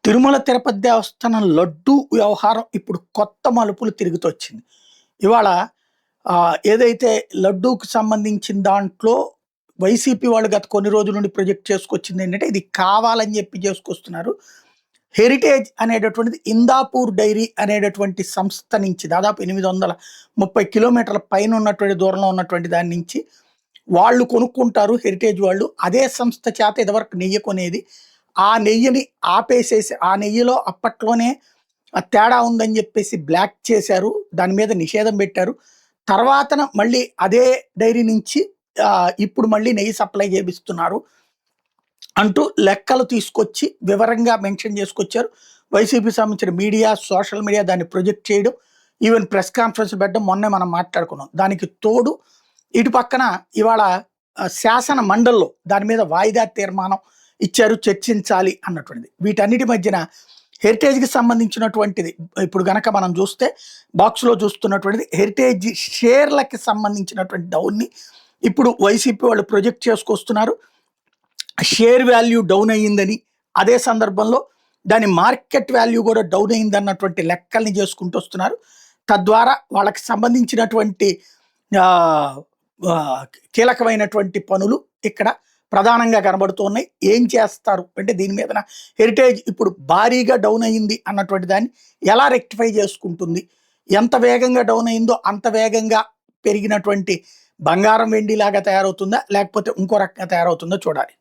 తిరుమల తిరుపతి దేవస్థానం లడ్డూ వ్యవహారం ఇప్పుడు కొత్త మలుపులు తిరుగుతొచ్చింది. ఇవాళ ఏదైతే లడ్డూకి సంబంధించిన దాంట్లో వైసీపీ వాళ్ళు గత కొన్ని రోజుల నుండి ప్రొజెక్ట్ చేసుకొచ్చిందేంటంటే, ఇది కావాలని జెప్పి చేసుకొస్తున్నారు. హెరిటేజ్ అనేటటువంటిది ఇందాపూర్ డైరీ అనేటటువంటి సంస్థ నుంచి దాదాపు 830 కిలోమీటర్ల పైన ఉన్నటువంటి దూరంలో ఉన్నటువంటి దాని నుంచి వాళ్ళు కొనుక్కుంటారు హెరిటేజ్ వాళ్ళు. అదే సంస్థ చేత ఇదివరకు నెయ్యి కొనేది. ఆ నెయ్యిని ఆపేసేసి ఆ నెయ్యిలో అప్పట్లోనే తేడా ఉందని చెప్పేసి బ్లాక్ చేశారు. దాని మీద నిషేధం పెట్టారు. తర్వాతన మళ్ళీ అదే డైరీ నుంచి ఇప్పుడు మళ్ళీ నెయ్యి సప్లై చేపిస్తున్నారు అంటూ లెక్కలు తీసుకొచ్చి వివరంగా మెన్షన్ చేసుకొచ్చారు. వైసీపీకి సంబంధించిన మీడియా, సోషల్ మీడియా దాన్ని ప్రొజెక్ట్ చేయడం, ఈవెన్ ప్రెస్ కాన్ఫరెన్స్ పెట్టడం మొన్నే మనం మాట్లాడుకున్నాం. దానికి తోడు ఇటు పక్కన ఇవాళ శాసన మండలిలో దాని మీద వాయిదా తీర్మానం ఇచ్చారు, చర్చించాలి అన్నటువంటిది. వీటన్నిటి మధ్యన హెరిటేజ్కి సంబంధించినటువంటిది ఇప్పుడు గనక మనం చూస్తే బాక్స్లో చూస్తున్నటువంటిది హెరిటేజ్ షేర్లకి సంబంధించినటువంటి డౌన్ని ఇప్పుడు వైసీపీ వాళ్ళు ప్రొజెక్ట్ చేసుకొస్తున్నారు. షేర్ వాల్యూ డౌన్ అయ్యిందని, అదే సందర్భంలో దాని మార్కెట్ వాల్యూ కూడా డౌన్ అయిందన్నటువంటి లెక్కల్ని చేసుకుంటూ వస్తున్నారు. తద్వారా వాళ్ళకి సంబంధించినటువంటి కీలకమైనటువంటి పనులు ఇక్కడ ప్రధానంగా కనబడుతున్నాయి. ఏం చేస్తారు అంటే దీని మీద హెరిటేజ్ ఇప్పుడు భారీగా డౌన్ అయ్యింది అన్నటువంటి దాన్ని ఎలా రెక్టిఫై చేసుకుంటుంది, ఎంత వేగంగా డౌన్ అయిందో అంత వేగంగా పెరిగినటువంటి బంగారం వెండి లాగా తయారవుతుందా లేకపోతే ఇంకో రకంగా తయారవుతుందో చూడాలి.